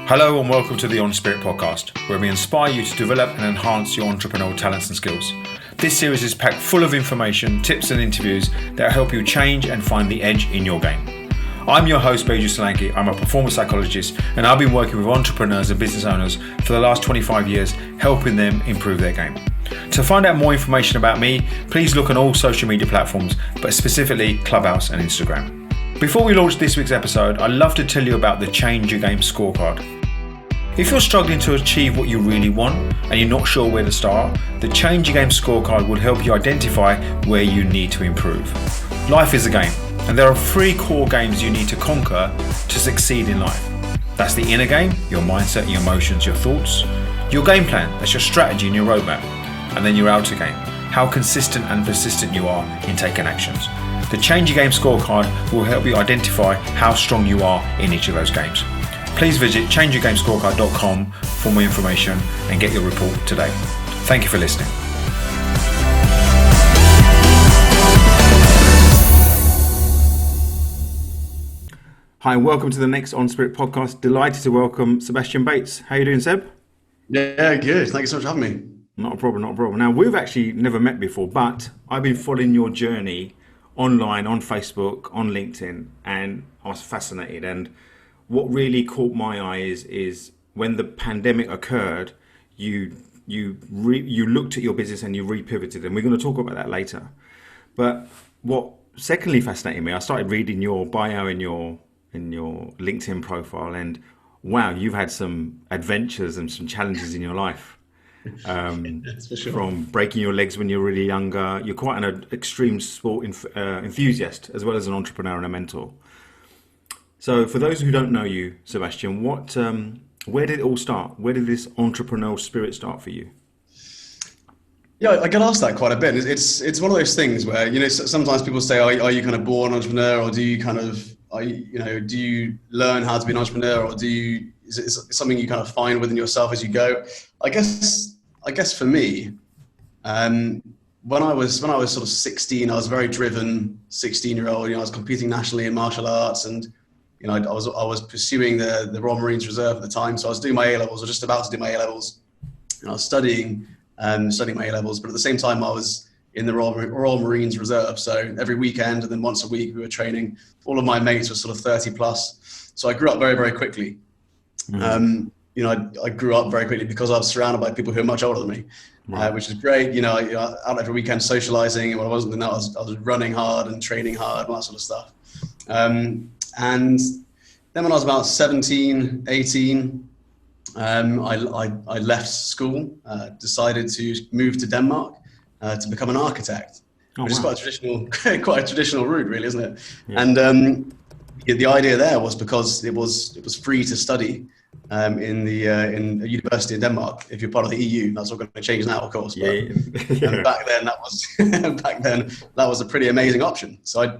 Hello and welcome to the EnSpirit podcast, where we inspire you to develop and enhance your entrepreneurial talents and skills. This series is packed full of information, tips and interviews that help you change and find the edge in your game. I'm your host, Beju Solanki. I'm a performance psychologist and I've been working with entrepreneurs and business owners for the last 25 years, helping them improve their game. To find out more information about me, please look on all social media platforms, but specifically Clubhouse and Instagram. Before we launch this week's episode, I'd love to tell you about the Change Your Game Scorecard. If you're struggling to achieve what you really want and you're not sure where to start, the Change Your Game Scorecard will help you identify where you need to improve. Life is a game, and there are 3 core games you need to conquer to succeed in life. That's the inner game, your mindset, your emotions, your thoughts. Your game plan, that's your strategy and your roadmap. And then your outer game, how consistent and persistent you are in taking actions. The Change Your Game Scorecard will help you identify how strong you are in each of those games. Please visit changeyourgamescorecard.com for more information and get your report today. Thank you for listening. Hi, and welcome to the next EnSpirit podcast. Delighted to welcome Sebastian Bates. How are you doing, Seb? Yeah, good. Thank you so much for having me. Not a problem. Now, we've actually never met before, but I've been following your journey online, on Facebook, on LinkedIn, and I was fascinated. And what really caught my eye is when the pandemic occurred, you looked at your business and you repivoted, and we're going to talk about that later. But what secondly fascinated me, I started reading your bio in your LinkedIn profile, and wow, you've had some adventures and some challenges in your life. That's for sure. From breaking your legs when you were really younger. You're quite an extreme sport enthusiast, as well as an entrepreneur and a mentor. So for those who don't know you, Sebastian, where did it all start? Where did this entrepreneurial spirit start for you? Yeah, I get asked that quite a bit. It's one of those things where, sometimes people say, are you kind of born entrepreneur, or do you do you learn how to be an entrepreneur, or is it something you kind of find within yourself as you go? I guess for me, when I was sort of 16, I was a very driven 16-year-old. I was competing nationally in martial arts, and I was pursuing the Royal Marines Reserve at the time. So I was doing my A-levels, or just about to do my A-levels, and I was studying my A-levels. But at the same time, I was in the Royal Marines Reserve. So every weekend and then once a week we were training. All of my mates were sort of 30 plus. So I grew up very, very quickly. Mm-hmm. I grew up very quickly because I was surrounded by people who are much older than me, right. Which is great. Out every weekend socializing, and when I wasn't doing that, I was running hard and training hard and that sort of stuff. And then when I was about 17, 18, I left school, decided to move to Denmark to become an architect, which is quite a traditional route, really, isn't it? Yeah. And the idea there was because it was free to study in a university in Denmark. If you're part of the EU, that's all going to change now, of course. But and back then that was a pretty amazing option. So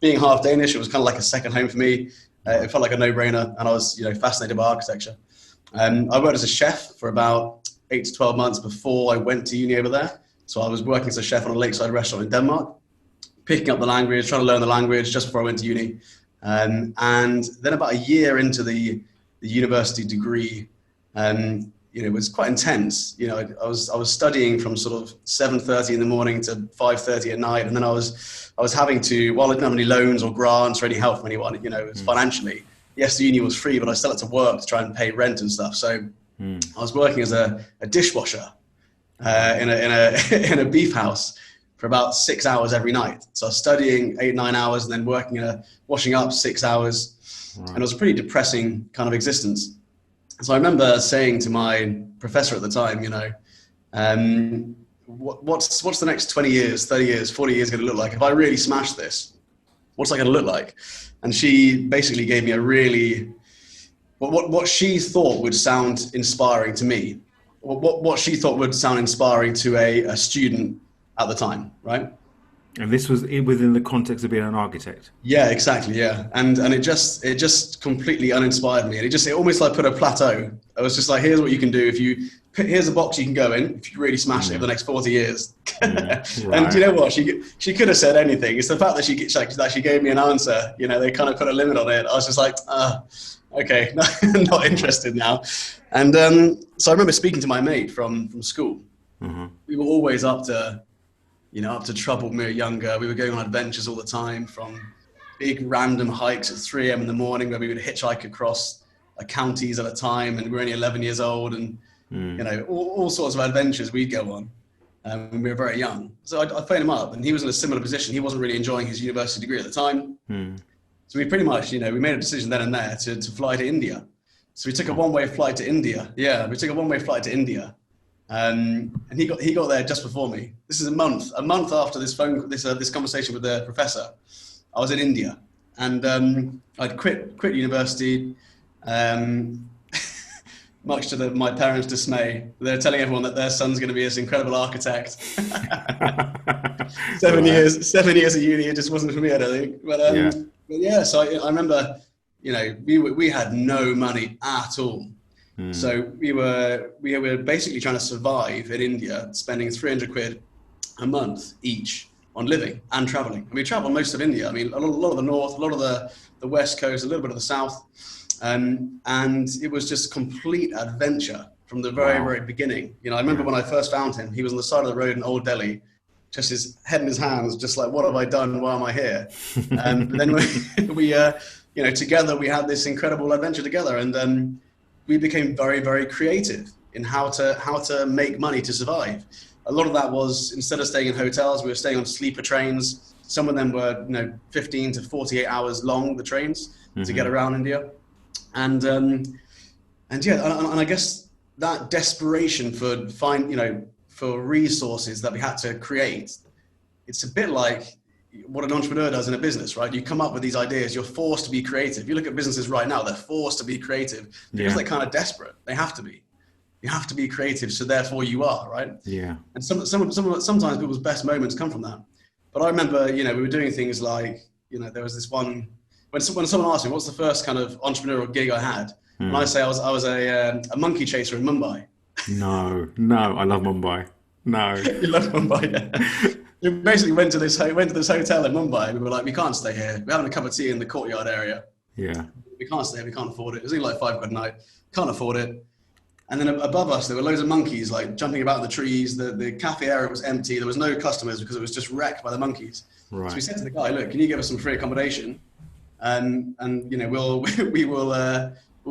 being half Danish, it was kind of like a second home for me. It felt like a no-brainer, and I was fascinated by architecture. I worked as a chef for about 8 to 12 months before I went to uni over there. So I was working as a chef on a lakeside restaurant in Denmark, picking up the language, trying to learn the language just before I went to uni. And then about a year into the university degree, it was quite intense. I was studying from sort of 7:30 in the morning to 5:30 at night, and then I was having to, while I didn't have any loans or grants or any help from anyone, it was financially. Yes, the uni was free, but I still had to work to try and pay rent and stuff. So I was working as a dishwasher in a beef house for about 6 hours every night. So I was studying 8-9 hours and then working washing up 6 hours. Right. And it was a pretty depressing kind of existence. So I remember saying to my professor at the time, what's the next 20 years, 30 years, 40 years going to look like? If I really smash this, what's that going to look like? And she basically gave me a really, what she thought would sound inspiring to me, what she thought would sound inspiring to a student at the time, right? And this was within the context of being an architect. Yeah, exactly. Yeah, and it just completely uninspired me, and it almost like put a plateau. I was just like, here's what you can do here's a box you can go in if you really smash it for the next 40 years. Right. And you know what? She could have said anything. It's the fact that she gave me an answer. They kind of put a limit on it. I was just like, Okay, not interested now. And so I remember speaking to my mate from school. We were always up to trouble when we were younger. We were going on adventures all the time, from big random hikes at 3 a.m. in the morning where we would hitchhike across counties at a time, and we were only 11 years old, and all sorts of adventures we'd go on when we were very young. So I phoned him up, and he was in a similar position. He wasn't really enjoying his university degree at the time. So we pretty much, we made a decision then and there to fly to India. So we took a one-way flight to India. Yeah, we took a one-way flight to India. And he got there just before me. This is a month after this conversation with the professor. I was in India, and I'd quit university, much to my parents' dismay. They're telling everyone that their son's going to be this incredible architect. 7 years of uni, it just wasn't for me, I don't think. But yeah, so I remember, we had no money at all. So we were basically trying to survive in India, spending 300 quid a month each on living and traveling. And we traveled most of India. I mean, a lot of the north, a lot of the west coast, a little bit of the south. And it was just complete adventure from the very beginning. I remember when I first found him, he was on the side of the road in Old Delhi, just his head in his hands, just like, what have I done? Why am I here? And then we together we had this incredible adventure together. And we became very, very creative in how to make money to survive. A lot of that was, instead of staying in hotels, we were staying on sleeper trains. Some of them were 15 to 48 hours long, the trains, to get around India. And I guess that desperation for resources that we had to create, it's a bit like what an entrepreneur does in a business, right? You come up with these ideas, you're forced to be creative. You look at businesses right now, they're forced to be creative because they're kind of desperate. They have to be. You have to be creative, so therefore you are, right? Yeah. And sometimes people's best moments come from that. But I remember, we were doing things like, there was this one, when someone asked me, what's the first kind of entrepreneurial gig I had? And I say I was a monkey chaser in Mumbai. No, I love Mumbai. No. You love Mumbai, yeah. We basically went to this hotel in Mumbai, and we were like, we can't stay here. We're having a cup of tea in the courtyard area. Yeah. We can't stay here, we can't afford it. It was only like £5 a night. Can't afford it. And then above us, there were loads of monkeys like jumping about in the trees. The cafe area was empty. There was no customers because it was just wrecked by the monkeys. Right. So we said to the guy, look, can you give us some free accommodation? And we'll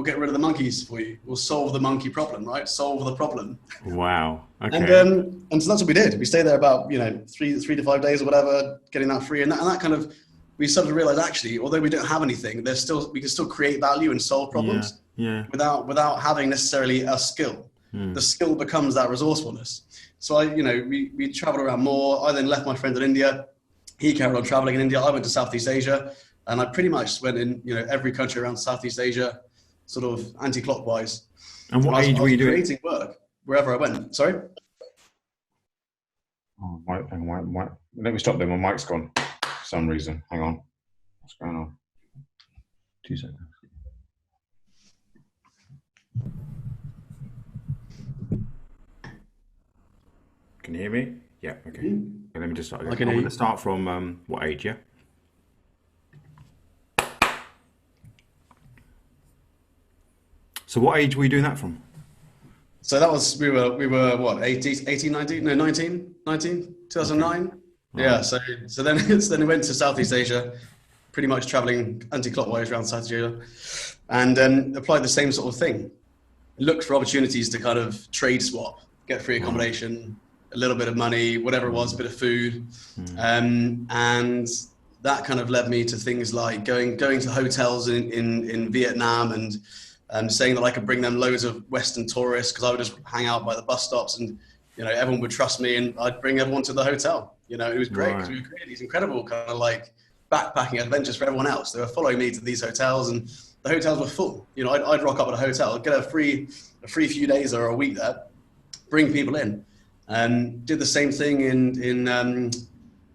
get rid of the monkeys for you. We'll solve the monkey problem, right? Solve the problem. Wow. Okay. And so that's what we did. We stayed there about 3 to 5 days or whatever, getting that free. And that kind of, we started to realize, actually, although we don't have anything, we can still create value and solve problems. Yeah. Without having necessarily a skill. The skill becomes that resourcefulness. So we traveled around more. I then left my friend in India. He carried on traveling in India. I went to Southeast Asia, and I pretty much went in every country around Southeast Asia, sort of anti-clockwise. And what age were you doing? Creating work wherever I went. Sorry. Oh, hang on, let me stop there. My mic's gone for some reason. Hang on. What's going on? 2 seconds. Can you hear me? Yeah, okay. Okay, let me just start again. I'm going to start from what age, yeah? So what age were you doing that from? So that was, we were what, 18, 19? No, 19, 2009. Okay. Yeah, so then we went to Southeast Asia, pretty much traveling anti-clockwise around Southeast Asia, and applied the same sort of thing. Looked for opportunities to kind of trade swap, get free accommodation, a little bit of money, whatever it was, a bit of food. And that kind of led me to things like going to hotels in Vietnam and saying that I could bring them loads of Western tourists, because I would just hang out by the bus stops and, everyone would trust me and I'd bring everyone to the hotel. It was great because we were creating these incredible kind of like backpacking adventures for everyone else. They were following me to these hotels, and the hotels were full. I'd rock up at a hotel, get a free few days or a week there, bring people in. Did the same thing in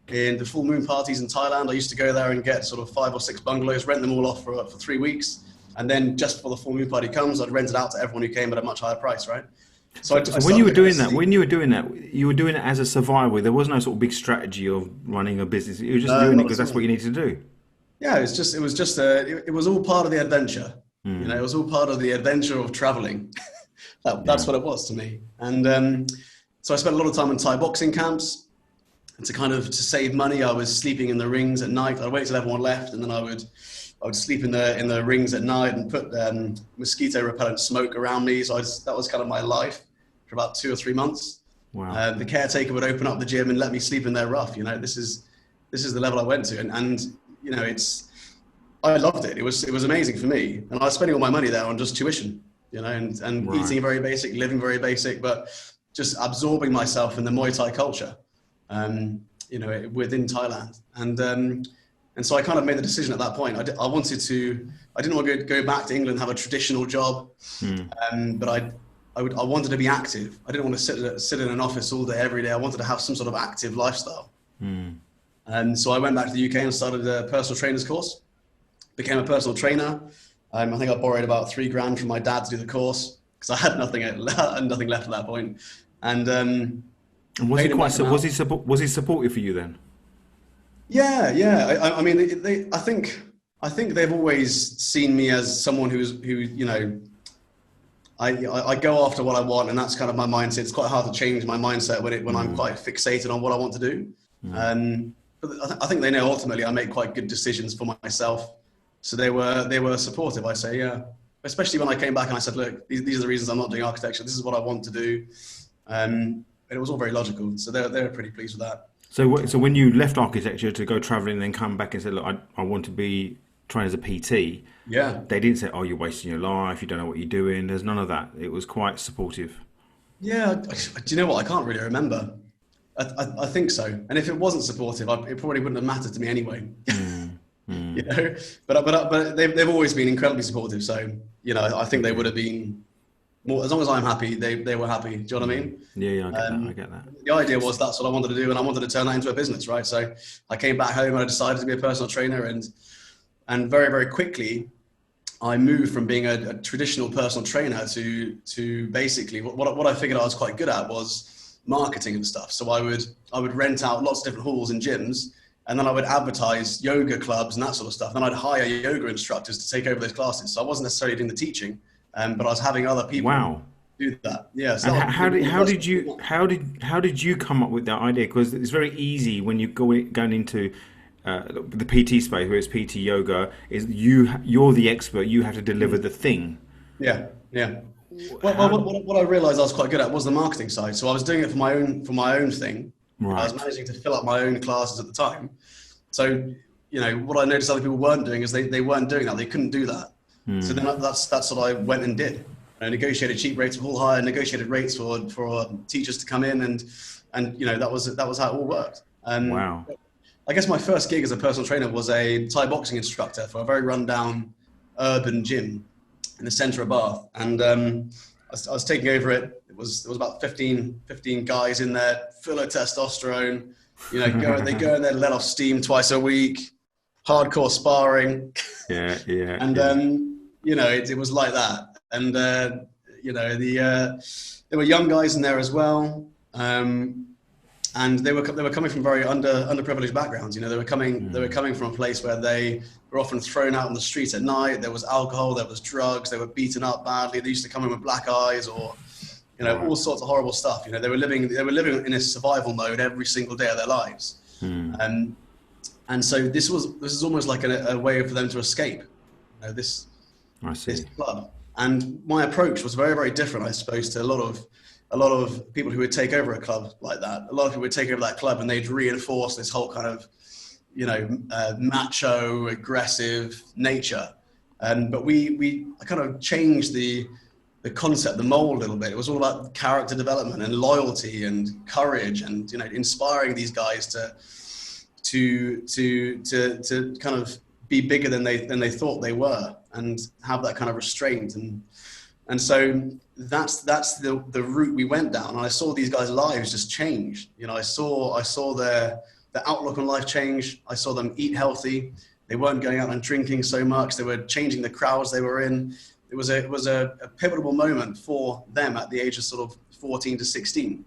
the full moon parties in Thailand. I used to go there and get sort of 5 or 6 bungalows, rent them all off for 3 weeks. And then just before the full moon party comes, I'd rent it out to everyone who came at a much higher price, right? So when you were doing that, you were doing it as a survival. There was no sort of big strategy of running a business. You were just doing it because that's what you need to do. Yeah, it was all part of the adventure. You know, it was all part of the adventure of traveling. That's what it was to me. And so I spent a lot of time in Thai boxing camps. And to save money, I was sleeping in the rings at night. I'd wait till everyone left, and then I would sleep in the rings at night and put mosquito repellent smoke around me. So that was kind of my life for about 2 or 3 months. Wow. The caretaker would open up the gym and let me sleep in their rough. You know, this is the level I went to, and you know, I loved it. It was amazing for me, and I was spending all my money there on just tuition. You know, and Right. eating very basic, living very basic, but just absorbing myself in the Muay Thai culture. You know, within Thailand, and so I kind of made the decision at that point. I didn't want to go back to England and have a traditional job, but I wanted to be active. I didn't want to sit in an office all day, every day. I wanted to have some sort of active lifestyle. And so I went back to the UK and started a personal trainer's course, became a personal trainer. I think I borrowed about $3,000 from my dad to do the course because I had nothing left at that point. And was he supportive for you then? Yeah. I mean, I think they've always seen me as someone who you know, I go after what I want, and that's kind of my mindset. It's quite hard to change my mindset when I'm quite fixated on what I want to do. But I think they know ultimately I make quite good decisions for myself. So they were supportive, I say, yeah. Especially when I came back and I said, look, these are the reasons I'm not doing architecture. This is what I want to do. And it was all very logical. So they're pretty pleased with that. So when you left architecture to go traveling and then come back and said, look, I want to be trained as a PT. Yeah. They didn't say, oh, you're wasting your life. You don't know what you're doing. There's none of that. It was quite supportive. Yeah. Do you know what? I can't really remember. I think so. And if it wasn't supportive, it probably wouldn't have mattered to me anyway. You know, but they've always been incredibly supportive. So, you know, I think they would have been more, as long as I'm happy, they were happy. Do you know what I mean? Yeah, I get that. The idea was that's what I wanted to do, and I wanted to turn that into a business, right? So I came back home and I decided to be a personal trainer, and very, very quickly, I moved from being a traditional personal trainer to basically what I figured I was quite good at was marketing and stuff. So I would rent out lots of different halls and gyms, and then I would advertise yoga clubs and that sort of stuff. Then I'd hire yoga instructors to take over those classes. So I wasn't necessarily doing the teaching, but I was having other people do that. Yeah. So how did you come up with that idea? Because it's very easy when you going into the PT space, where it's PT yoga, is you're the expert. You have to deliver the thing. Yeah. Well, what I realized I was quite good at was the marketing side. So I was doing it for my own thing. Right. I was managing to fill up my own classes at the time. So, you know, what I noticed other people weren't doing is they weren't doing that. They couldn't do that. So then that's what I went and did. I negotiated cheap rates for hall hire, negotiated rates for teachers to come in, and you know, that was how it all worked. Wow. I guess my first gig as a personal trainer was a Thai boxing instructor for a very rundown urban gym in the center of Bath. And I was taking over it. There was about 15 guys in there, full of testosterone. You know, they go in there, let off steam twice a week, hardcore sparring. Yeah. And you know, it was like that. And you know, there were young guys in there as well. And they were coming from very underprivileged backgrounds. You know, they were coming from a place where they were often thrown out on the streets at night. There was alcohol, there was drugs, they were beaten up badly. They used to come in with black eyes, or, you know, all sorts of horrible stuff. You know, they were living in a survival mode every single day of their lives. And so this is almost like a way for them to escape, you know, this club. And my approach was very, very different, I suppose, to a lot of people who would take over a club like that. A lot of people would take over that club and they'd reinforce this whole kind of, you know, macho, aggressive nature. But I kind of changed the concept, the mold a little bit. It was all about character development and loyalty and courage, and, you know, inspiring these guys to kind of be bigger than they thought they were, and have that kind of restraint. And so that's the route we went down. And I saw these guys' lives just change. You know, I saw their outlook on life change. I saw them eat healthy. They weren't going out and drinking so much. They were changing the crowds they were in. It was a pivotal moment for them at the age of sort of 14 to 16.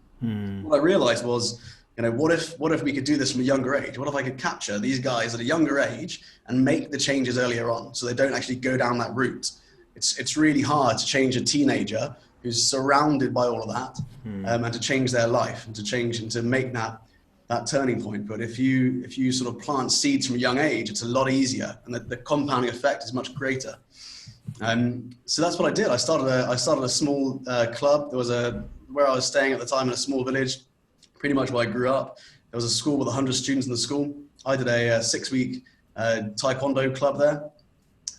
What I realized was, you know, what if we could do this from a younger age? What if I could capture these guys at a younger age and make the changes earlier on, so they don't actually go down that route? it's really hard to change a teenager who's surrounded by all of that, and to change their life and to make that turning point. But if you sort of plant seeds from a young age, it's a lot easier, and the compounding effect is much greater. So that's what I did. I started a small club. There was where I was staying at the time in a small village, pretty much where I grew up. There was a school with 100 students in the school. I did a 6-week taekwondo club there,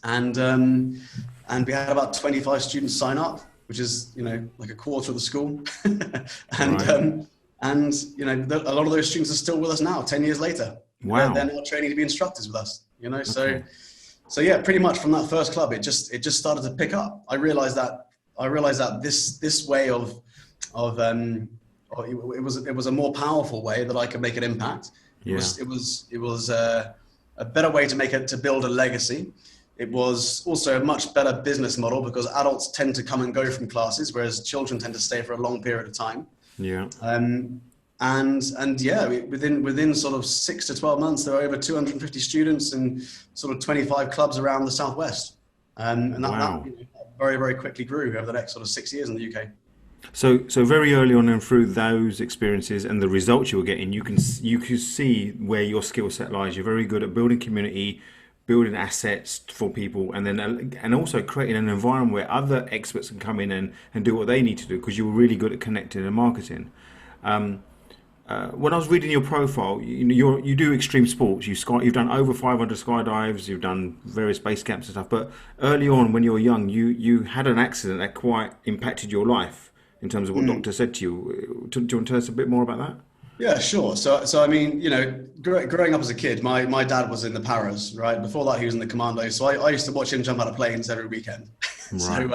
and we had about 25 students sign up, which is like a quarter of the school, and a lot of those students are still with us now, 10 years later. Wow. They're now training to be instructors with us. Okay. So yeah, pretty much from that first club, it just started to pick up. I realized that this way of it was a more powerful way that I could make an impact. Yeah. It was a better way to build a legacy. It was also a much better business model because adults tend to come and go from classes, whereas children tend to stay for a long period of time. Yeah. And yeah, within sort of 6 to 12 months, there were over 250 students and sort of 25 clubs around the Southwest. And that very, very quickly grew over the next sort of 6 years in the UK. So very early on and through those experiences and the results you were getting, you can see where your skill set lies. You're very good at building community, building assets for people, and also creating an environment where other experts can come in and do what they need to do, because you were really good at connecting and marketing. When I was reading your profile, you do extreme sports. You've done over 500 skydives. You've done various base camps and stuff. But early on, when you were young, you had an accident that quite impacted your life in terms of what doctor said to you. Do you want to tell us a bit more about that? Yeah, sure. So I mean, growing up as a kid, my dad was in the paras, right? Before that, he was in the commandos. So I used to watch him jump out of planes every weekend. Right. So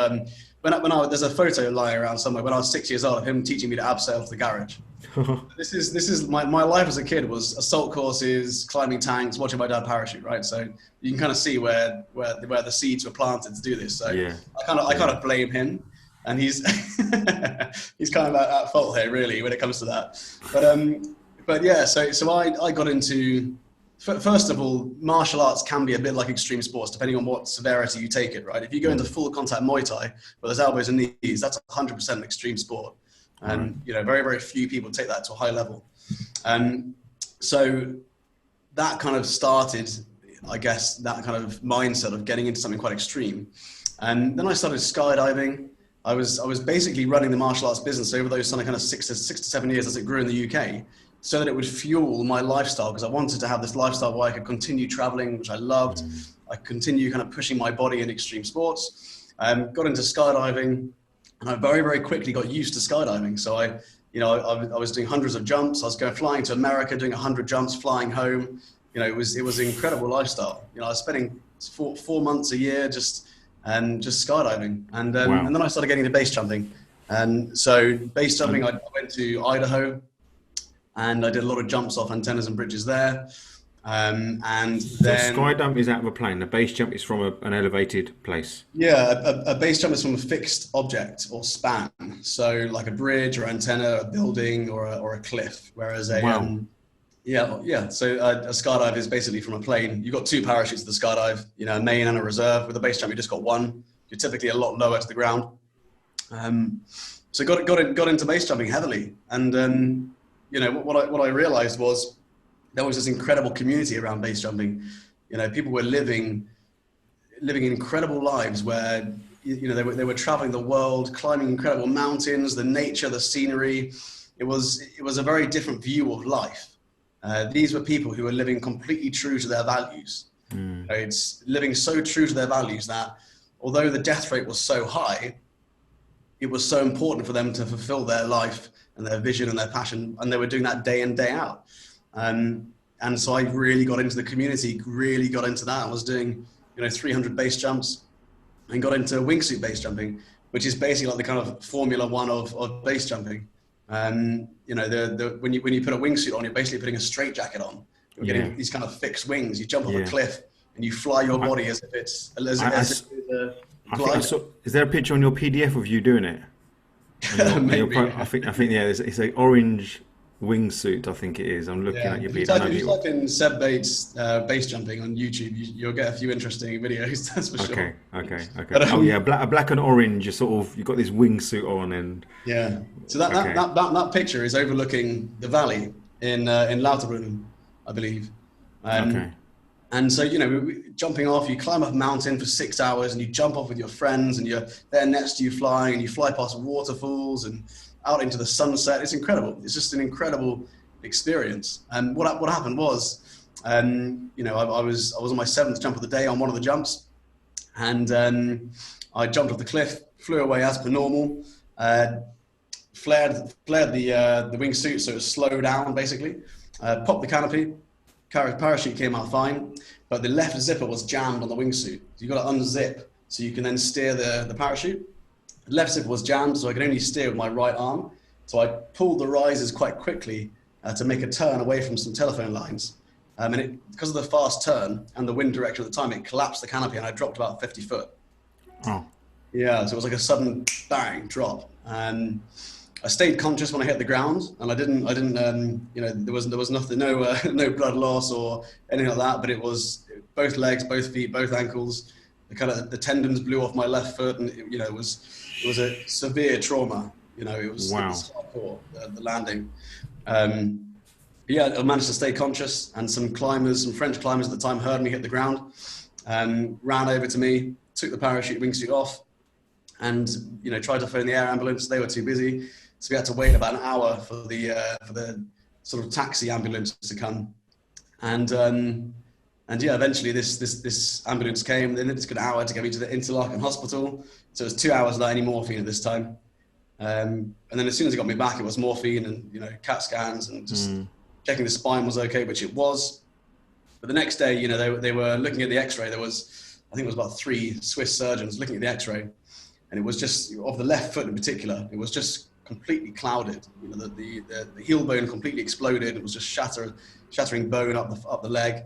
there's a photo lying around somewhere when I was 6 years old of him teaching me to abseil to the garage. This is my life as a kid was assault courses, climbing tanks, watching my dad parachute, right? So you can kind of see where the seeds were planted to do this. So yeah. I kind of blame him, and he's he's kind of at fault here, really, when it comes to that. But yeah, so I got into, first of all, martial arts can be a bit like extreme sports, depending on what severity you take it, right? If you go into full contact Muay Thai, where there's elbows and knees, that's 100% extreme sport. And, very, very few people take that to a high level. So that kind of started, I guess, that kind of mindset of getting into something quite extreme. And then I started skydiving. I was basically running the martial arts business over those kind of 6 to 7 years as it grew in the UK, so that it would fuel my lifestyle, because I wanted to have this lifestyle where I could continue traveling, which I loved. I continue kind of pushing my body in extreme sports. Got into skydiving, and I very, very quickly got used to skydiving. So I was doing hundreds of jumps. I was flying to America, doing 100 jumps, flying home. It was an incredible lifestyle. I was spending 4 months a year just skydiving, and then I started getting into base jumping. And so base jumping, I went to Idaho, and I did a lot of jumps off antennas and bridges there. And then sky jump is out of a plane. A base jump is from an elevated place. Yeah, a base jump is from a fixed object or span. So like a bridge or antenna, a building or a cliff. Whereas So a skydive is basically from a plane. You've got 2 parachutes to the skydive, a main and a reserve. With a base jump, you just got 1. You're typically a lot lower to the ground. So got into base jumping heavily, and what I realized was there was this incredible community around base jumping. People were living incredible lives where they were traveling the world, climbing incredible mountains, the nature, the scenery. It was a very different view of life. These were people who were living completely true to their values. It's living so true to their values that although the death rate was so high, it was so important for them to fulfill their life and their vision and their passion, and they were doing that day in, day out. And so I really got into the community, really got into that. I was doing 300 base jumps, and got into wingsuit base jumping, which is basically like the kind of Formula One of base jumping. When you put a wingsuit on, you're basically putting a straitjacket on. You're getting these kind of fixed wings. You jump off a cliff and you fly your body as if it's is there a picture on your PDF of you doing it? Maybe. I think it's an orange wingsuit, I think it is. I'm looking Yeah, at your if you video. type in Seb Bates base jumping on YouTube, you'll get a few interesting videos. That's for sure. Okay. But Oh yeah, black and orange. You sort of, you've got this wingsuit on, and yeah, so that picture is overlooking the valley in Lauterbrunnen, I believe. okay. And so, jumping off, you climb up a mountain for 6 hours and you jump off with your friends and they're next to you flying and you fly past waterfalls and out into the sunset. It's incredible. It's just an incredible experience. And what happened was, I was on my 7th jump of the day on one of the jumps, and I jumped off the cliff, flew away as per normal, flared the wingsuit so it slowed down basically, popped the canopy. Parachute came out fine, but the left zipper was jammed on the wingsuit. So you've got to unzip so you can then steer the parachute. The left zipper was jammed, so I could only steer with my right arm. So I pulled the risers quite quickly to make a turn away from some telephone lines. Because of the fast turn and the wind direction at the time, it collapsed the canopy and I dropped about 50 foot. Oh. Yeah, so it was like a sudden bang drop. I stayed conscious when I hit the ground, and I didn't. There was nothing, no blood loss or anything like that. But it was both legs, both feet, both ankles. The tendons blew off my left foot, and it was a severe trauma. It was hardcore, the landing. I managed to stay conscious, and some French climbers at the time heard me hit the ground, ran over to me, took the parachute wingsuit off, and tried to phone the air ambulance. They were too busy. So we had to wait about an hour for the sort of taxi ambulance to come, and eventually this ambulance came. Then it took an hour to get me to the Interlaken hospital. So it was 2 hours without any morphine at this time, and then as soon as it got me back, it was morphine and CAT scans and just checking the spine was okay, which it was. But the next day, they were looking at the X-ray. There was, I think it was about 3 Swiss surgeons looking at the X-ray, and it was just of the left foot in particular. It was just completely clouded. The heel bone completely exploded. It was just shattering bone up the leg.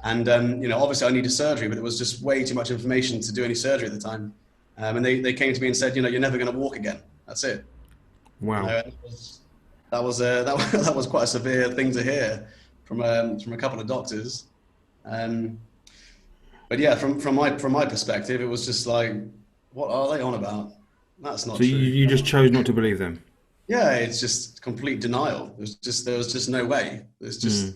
And obviously I needed surgery, but it was just way too much information to do any surgery at the time. And they came to me and said, you're never going to walk again. That's it. Wow. That was quite a severe thing to hear from a couple of doctors. But yeah, from my perspective, it was just like, what are they on about? That's not true. So you true. just chose not to believe them? Yeah, it's just complete denial. There was just no way. There's just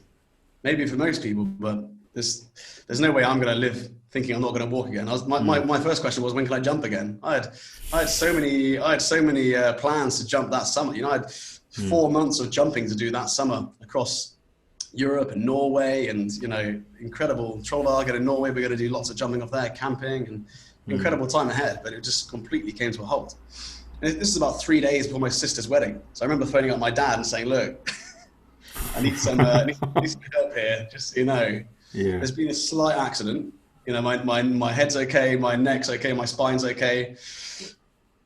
maybe for most people, but there's no way I'm going to live thinking I'm not going to walk again. My first question was, when can I jump again? I had so many plans to jump that summer. I had 4 months of jumping to do that summer across Europe and Norway, and incredible Trollhaugen in Norway. We're going to do lots of jumping off there, camping, and incredible time ahead, but it just completely came to a halt. And this is about 3 days before my sister's wedding. So I remember phoning up my dad and saying, look, I need some help here, just so you know. Yeah. There's been a slight accident. My head's okay, my neck's okay, my spine's okay.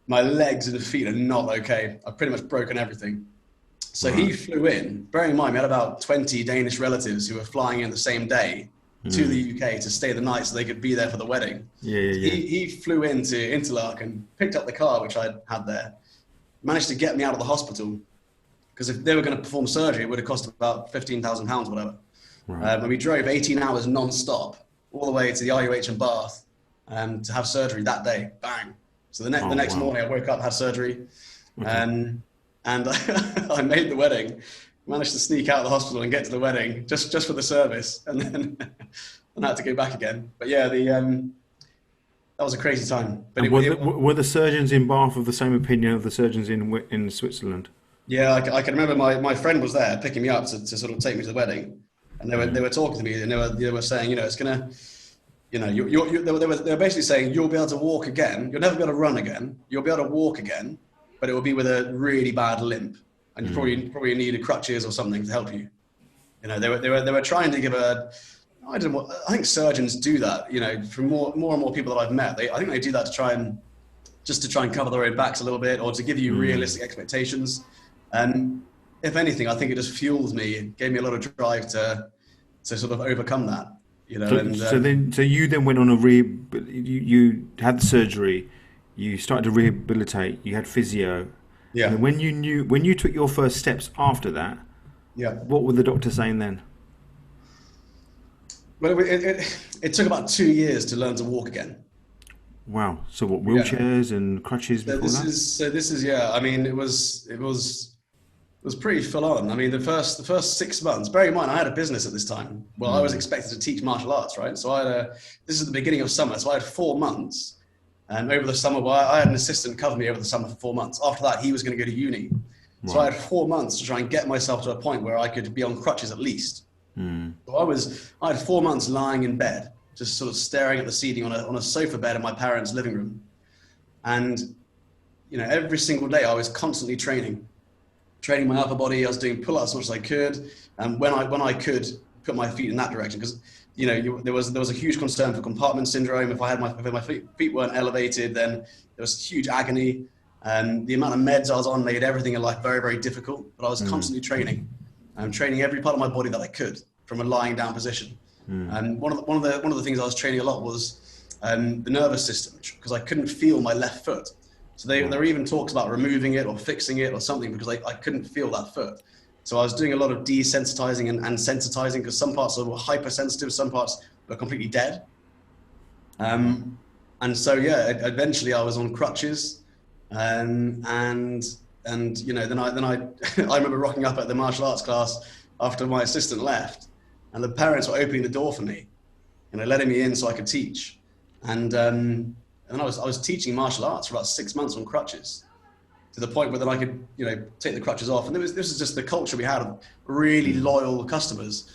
My legs and feet are not okay. I've pretty much broken everything. So he flew in, bearing in mind, we had about 20 Danish relatives who were flying in the same day to the UK to stay the night so they could be there for the wedding. He flew into Interlaken, picked up the car, which I had there, managed to get me out of the hospital, because if they were going to perform surgery, it would have cost about £15,000, whatever. Right. And we drove 18 hours non-stop all the way to the RUH in Bath to have surgery that day. Bang. So the next morning I woke up, had surgery, and I made the wedding. Managed to sneak out of the hospital and get to the wedding just for the service, and then I had to go back again. But yeah, that was a crazy time. But were the surgeons in Bath of the same opinion of the surgeons in Switzerland? Yeah, I can remember my friend was there picking me up to sort of take me to the wedding, and they were talking to me, and they were saying, it's gonna, they were basically saying, you'll be able to walk again. You'll never be able to run again. You'll be able to walk again, but it will be with a really bad limp. And you probably needed crutches or something to help you. They were trying to give I think surgeons do that. For more and more people that I've met, I think they do that to try and cover their own backs a little bit, or to give you realistic expectations. And if anything, I think it just fuels me. It gave me a lot of drive to sort of overcome that. So you then went on you had the surgery, you started to rehabilitate, you had physio. Yeah. And when you took your first steps after that, Yeah. What were the doctors saying then? Well, it took about 2 years to learn to walk again. Wow. So what, Yeah. wheelchairs and crutches So before that? this is yeah. I mean, it was pretty full on. I mean, the first 6 months. Bearing in mind, I had a business at this time. Well, I was expected to teach martial arts, right? So this is the beginning of summer. So I had 4 months, and over the summer, well, I had an assistant cover me over the summer for 4 months. After that, he was going to go to uni. So I had 4 months to try and get myself to a point where I could be on crutches at least. So I had 4 months lying in bed, just sort of staring at the ceiling on a sofa bed in my parents' living room. And, every single day I was constantly training my upper body. I was doing pull-ups as much as I could. And when I could put my feet in that direction, because, there was a huge concern for compartment syndrome. If my feet weren't elevated, then there was huge agony. And the amount of meds I was on made everything in life very, very difficult. But I was constantly training every part of my body that I could from a lying down position. And one of the things I was training a lot was the nervous system, because I couldn't feel my left foot. So there were even talks about removing it or fixing it or something, because I couldn't feel that foot. So I was doing a lot of desensitizing and sensitizing, because some parts were hypersensitive, some parts were completely dead. And so eventually I was on crutches, and then I I remember rocking up at the martial arts class after my assistant left, and the parents were opening the door for me, letting me in so I could teach. And I was teaching martial arts for about 6 months on crutches, to the point where then I could take the crutches off. And this is just the culture we had of really loyal customers.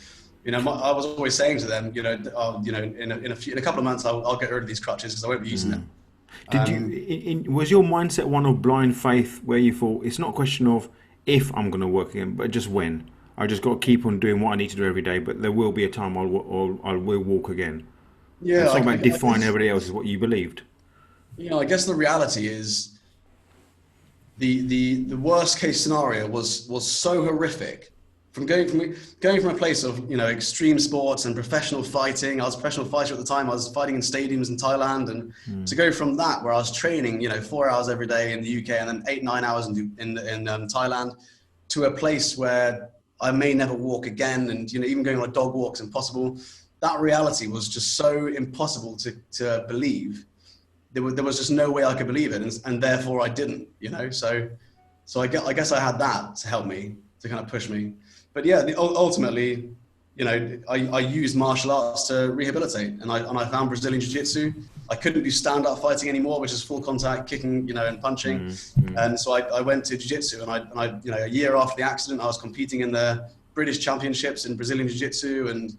I was always saying to them, in a couple of months I'll get rid of these crutches because I won't be using them. Did you? Was your mindset one of blind faith, where you thought it's not a question of if I'm going to work again, but just when? I just got to keep on doing what I need to do every day, but there will be a time I will walk again. Yeah, it's not about defying everybody else, is what you believed. I guess the reality is the worst case scenario was so horrific. From going from a place of extreme sports and professional fighting. I was a professional fighter at the time. I was fighting in stadiums in Thailand, and to go from that, where I was training 4 hours every day in the UK and then 8-9 hours in Thailand, to a place where I may never walk again, and even going on a dog walk's impossible. That reality was just so impossible to believe. There was just no way I could believe it, and therefore I didn't. So I guess I had that to help me, to kind of push me. But yeah, ultimately, I used martial arts to rehabilitate, and I found Brazilian Jiu-Jitsu. I couldn't do stand-up fighting anymore, which is full contact, kicking, and punching. And so I went to Jiu-Jitsu, and I a year after the accident, I was competing in the British Championships in Brazilian Jiu-Jitsu and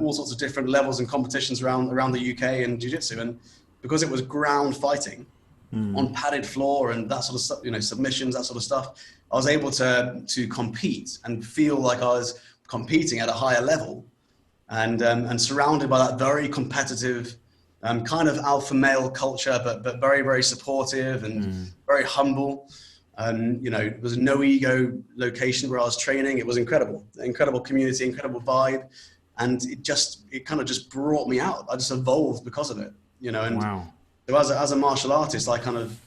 all sorts of different levels and competitions around the UK in Jiu-Jitsu. And because it was ground fighting on padded floor and that sort of stuff, submissions, that sort of stuff, I was able to compete and feel like I was competing at a higher level, and surrounded by that very competitive kind of alpha male culture, but very, very supportive and very humble. There was no ego location where I was training. It was incredible community, incredible vibe. And it kind of just brought me out. I just evolved because of it, and wow. So as a martial artist, I kind of,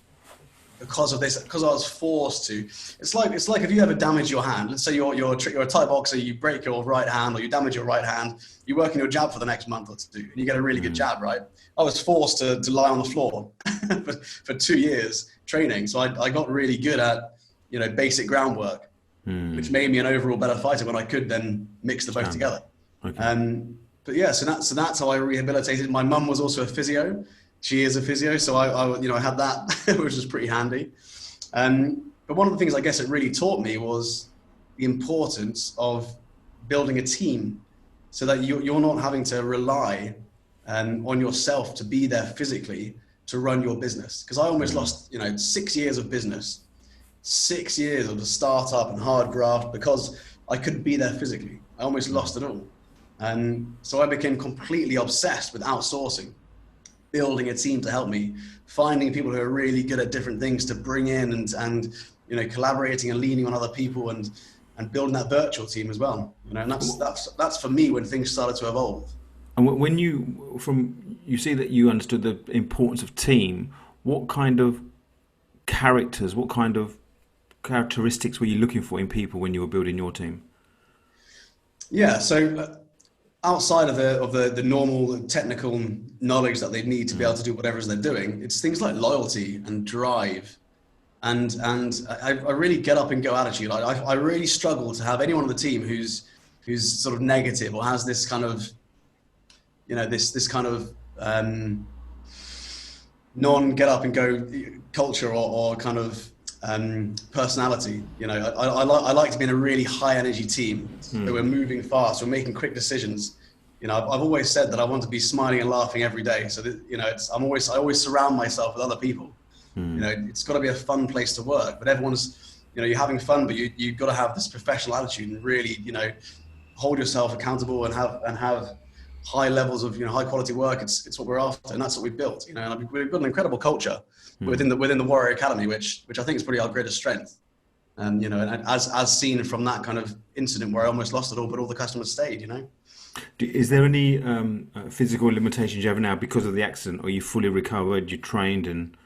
because I was forced to, it's like if you ever damage your hand, let's say you're a Thai boxer, you break your right hand or you damage your right hand, you work on your jab for the next month or two, and you get a really good jab, right? I was forced to lie on the floor for 2 years training. So I got really good at, basic groundwork, which made me an overall better fighter when I could then mix the both together. Okay. But yeah, so that's how I rehabilitated. My mum was also a physio. She is a physio, so I had that, which was pretty handy. But one of the things I guess it really taught me was the importance of building a team, so that you're not having to rely on yourself to be there physically to run your business. Because I almost lost 6 years of business, 6 years of a startup and hard graft, because I couldn't be there physically. I almost lost it all. And so I became completely obsessed with outsourcing, building a team to help me, finding people who are really good at different things to bring in, and collaborating and leaning on other people, and building that virtual team as well. And that's for me when things started to evolve. And when you see that you understood the importance of team, what kind of characteristics were you looking for in people when you were building your team? Yeah. So outside of the normal technical knowledge that they need to be able to do whatever it is they're doing, it's things like loyalty and drive and I really get up and go attitude. I really struggle to have anyone on the team who's sort of negative or has this kind of, this kind of non get up and go culture or kind of personality. I like to be in a really high energy team where we're moving fast, we're making quick decisions. I've always said that I want to be smiling and laughing every day. So that, I always surround myself with other people. It's got to be a fun place to work, but everyone's, you're having fun, but you've got to have this professional attitude and really, hold yourself accountable and have high levels of, high quality work. It's what we're after, and that's what we've built, and we've built an incredible culture within the Warrior Academy, which I think is probably our greatest strength. And, and as seen from that kind of incident where I almost lost it all, but all the customers stayed, Is there any physical limitations you have now because of the accident? Or you fully recovered, you trained and...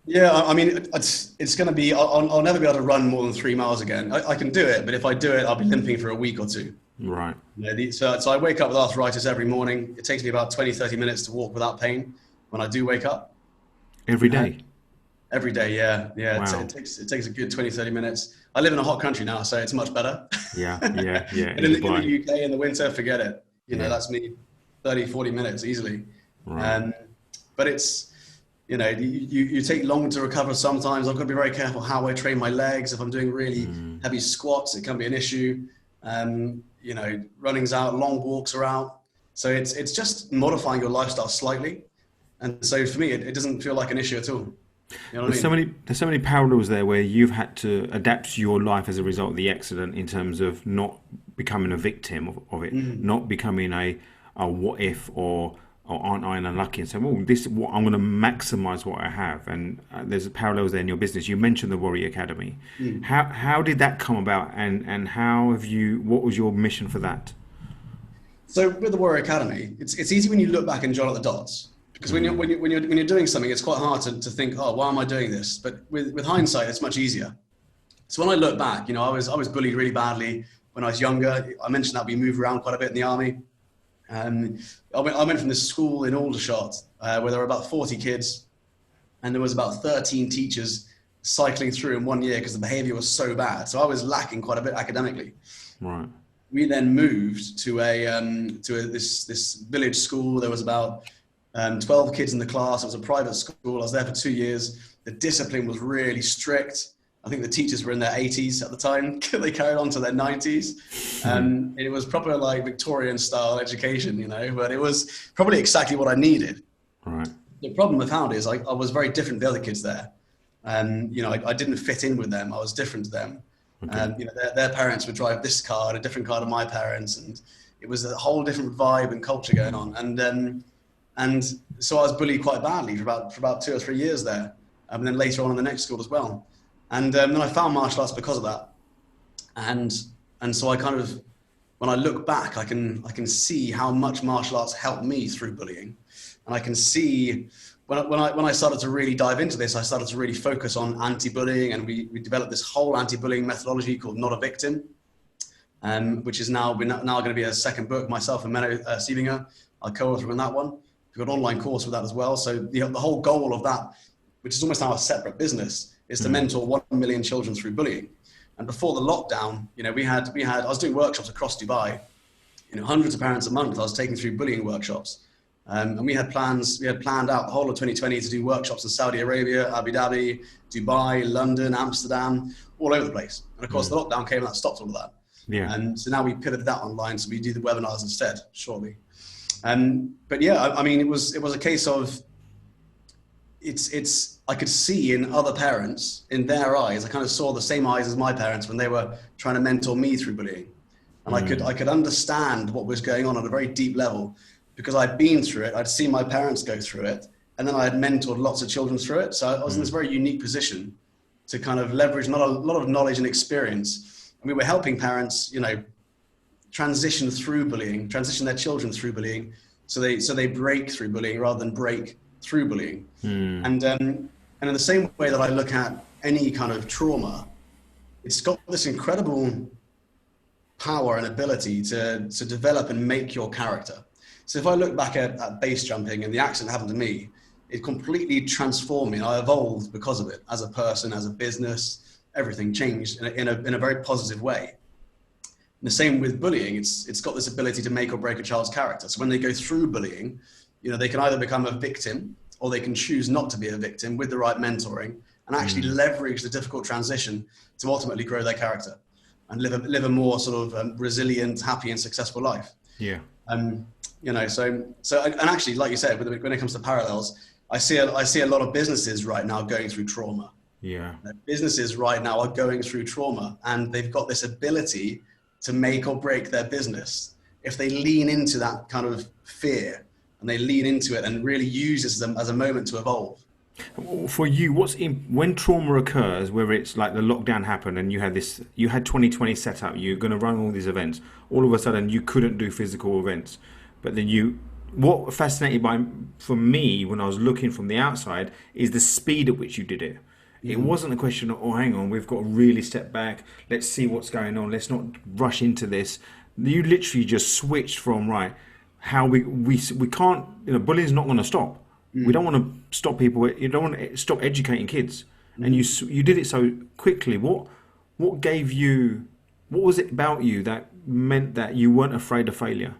Yeah, I mean, it's going to be, I'll never be able to run more than 3 miles again. I can do it, but if I do it, I'll be limping for a week or two. Right. So I wake up with arthritis every morning. It takes me about 20, 30 minutes to walk without pain when I do wake up. Every day? Every day, yeah. Wow. It takes a good 20, 30 minutes. I live in a hot country now, so it's much better. Yeah. And in the UK in the winter, forget it. That's me 30, 40 minutes easily. Right. But it's, you take longer to recover sometimes. I've got to be very careful how I train my legs. If I'm doing really heavy squats, it can be an issue. Running's out, long walks are out. So it's just modifying your lifestyle slightly. And so for me, it doesn't feel like an issue at all. There's so many parallels there where you've had to adapt your life as a result of the accident in terms of not becoming a victim of it, not becoming a what if or aren't I unlucky, and say, well, this is what I'm going to maximize what I have. And there's parallels there in your business. You mentioned the Warrior Academy. How did that come about, and what was your mission for that? So with the Warrior Academy, it's easy when you look back and jot at the dots. Because when you're doing something, it's quite hard to think, oh, why am I doing this? But with hindsight, it's much easier. So when I look back, I was bullied really badly when I was younger. I mentioned that we moved around quite a bit in the army. I went from this school in Aldershot where there were about 40 kids, and there was about 13 teachers cycling through in 1 year because the behavior was so bad. So I was lacking quite a bit academically. Right. We then moved to this village school. There was about 12 kids in the class. It was a private school. I was there for 2 years. The discipline was really strict. I think the teachers were in their 80s at the time. They carried on to their 90s. It was proper like Victorian style education, but it was probably exactly what I needed. Right. The problem I found is I was very different to the other kids there. I didn't fit in with them. I was different to them. Okay. Their parents would drive this car and a different car to my parents. And it was a whole different vibe and culture going on. And so I was bullied quite badly for about 2 or 3 years there. And then later on in the next school as well. And then I found martial arts because of that. And so I kind of, when I look back, I can see how much martial arts helped me through bullying. And I can see when I started to really dive into this, I started to really focus on anti-bullying, and we developed this whole anti-bullying methodology called Not a Victim, which is now going to be a second book. Myself and Menno Siebinger are co-author on that one. We've got an online course with that as well. So the whole goal of that, which is almost now a separate business, is to mentor 1 million children through bullying. And before the lockdown, I was doing workshops across Dubai, hundreds of parents a month I was taking through bullying workshops. And we had planned out the whole of 2020 to do workshops in Saudi Arabia, Abu Dhabi, Dubai, London, Amsterdam, all over the place. And of course the lockdown came and that stopped all of that. Yeah. And so now we pivoted that online. So we do the webinars instead shortly. But yeah, I mean, it was a case of, I could see in other parents, in their eyes, I kind of saw the same eyes as my parents when they were trying to mentor me through bullying. And I could understand what was going on at a very deep level because I'd been through it. I'd seen my parents go through it, and then I had mentored lots of children through it. So I was in this very unique position to kind of leverage a lot of knowledge and experience. And we were helping parents, transition their children through bullying. So they break through bullying rather than break through bullying. And in the same way that I look at any kind of trauma, it's got this incredible power and ability to develop and make your character. So if I look back at base jumping and the accident happened to me, it completely transformed me. I evolved because of it, as a person, as a business. Everything changed in a very positive way. And the same with bullying. It's got this ability to make or break a child's character. So when they go through bullying, they can either become a victim or they can choose not to be a victim with the right mentoring and actually leverage the difficult transition to ultimately grow their character and live a more sort of resilient, happy and successful life. Yeah. And actually, like you said, when it comes to parallels, I see a lot of businesses right now going through trauma. Yeah. Businesses right now are going through trauma, and they've got this ability to make or break their business if they lean into that kind of fear and they lean into it and really use this as a moment to evolve. For you, when trauma occurs, where it's like the lockdown happened and you had 2020 set up, you're going to run all these events, all of a sudden you couldn't do physical events, but then what fascinated for me when I was looking from the outside is the speed at which you did it. It wasn't a question of, hang on, we've got to really step back. Let's see what's going on. Let's not rush into this. You literally just switched from, how we can't, bullying's not going to stop. We don't want to stop people. You don't want to stop educating kids. And you did it so quickly. What was it about you that meant that you weren't afraid of failure?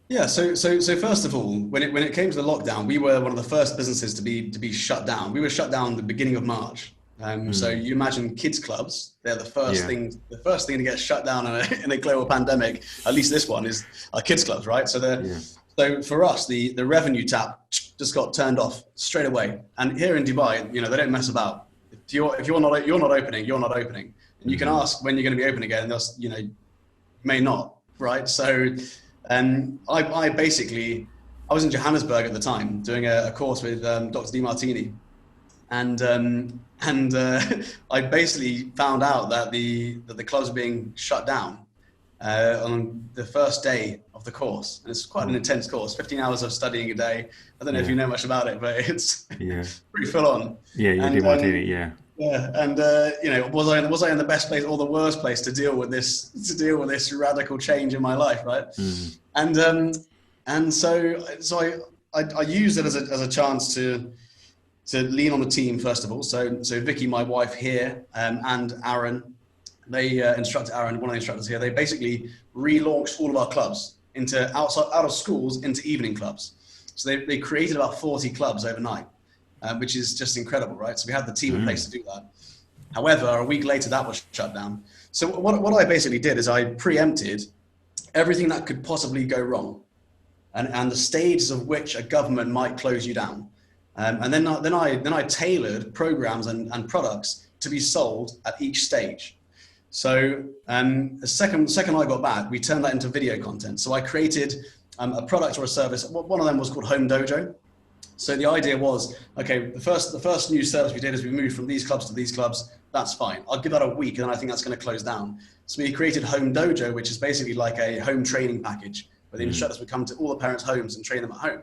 Yeah, so first of all, when it came to the lockdown, we were one of the first businesses to be shut down. We were shut down the beginning of March. So you imagine kids clubs, they're the first thing to get shut down in a global pandemic. At least this one is our kids clubs, right? So for us, the revenue tap just got turned off straight away. And here in Dubai, they don't mess about. If you're not opening, you're not opening. And you can ask when you're going to be open again, and they'll, may not, right? So I was in Johannesburg at the time doing a course with Dr. DiMartini, and I basically found out that the clubs were being shut down on the first day of the course, and it's quite an intense course, 15 hours of studying a day. I don't know if you know much about it, but it's pretty full on. Yeah, you did Martini, yeah. Yeah, and was I in the best place or the worst place to deal with this radical change in my life, right? And so I used it as a chance to lean on the team first of all. So Vicky, my wife here, and Aaron, instructor Aaron, one of the instructors here, they basically relaunched all of our clubs out of schools into evening clubs. So they created about 40 clubs overnight. Which is just incredible, right? So we had the team in place to do that. However, a week later, that was shut down. So what I basically did is I preempted everything that could possibly go wrong, and the stages of which a government might close you down. And then I tailored programs and products to be sold at each stage. So the second I got back, we turned that into video content. So I created a product or a service. One of them was called Home Dojo. So the idea was, okay, the first new service we did is we moved from these clubs to these clubs. That's fine. I'll give that a week, and then I think that's going to close down. So we created Home Dojo, which is basically like a home training package where the instructors would come to all the parents' homes and train them at home.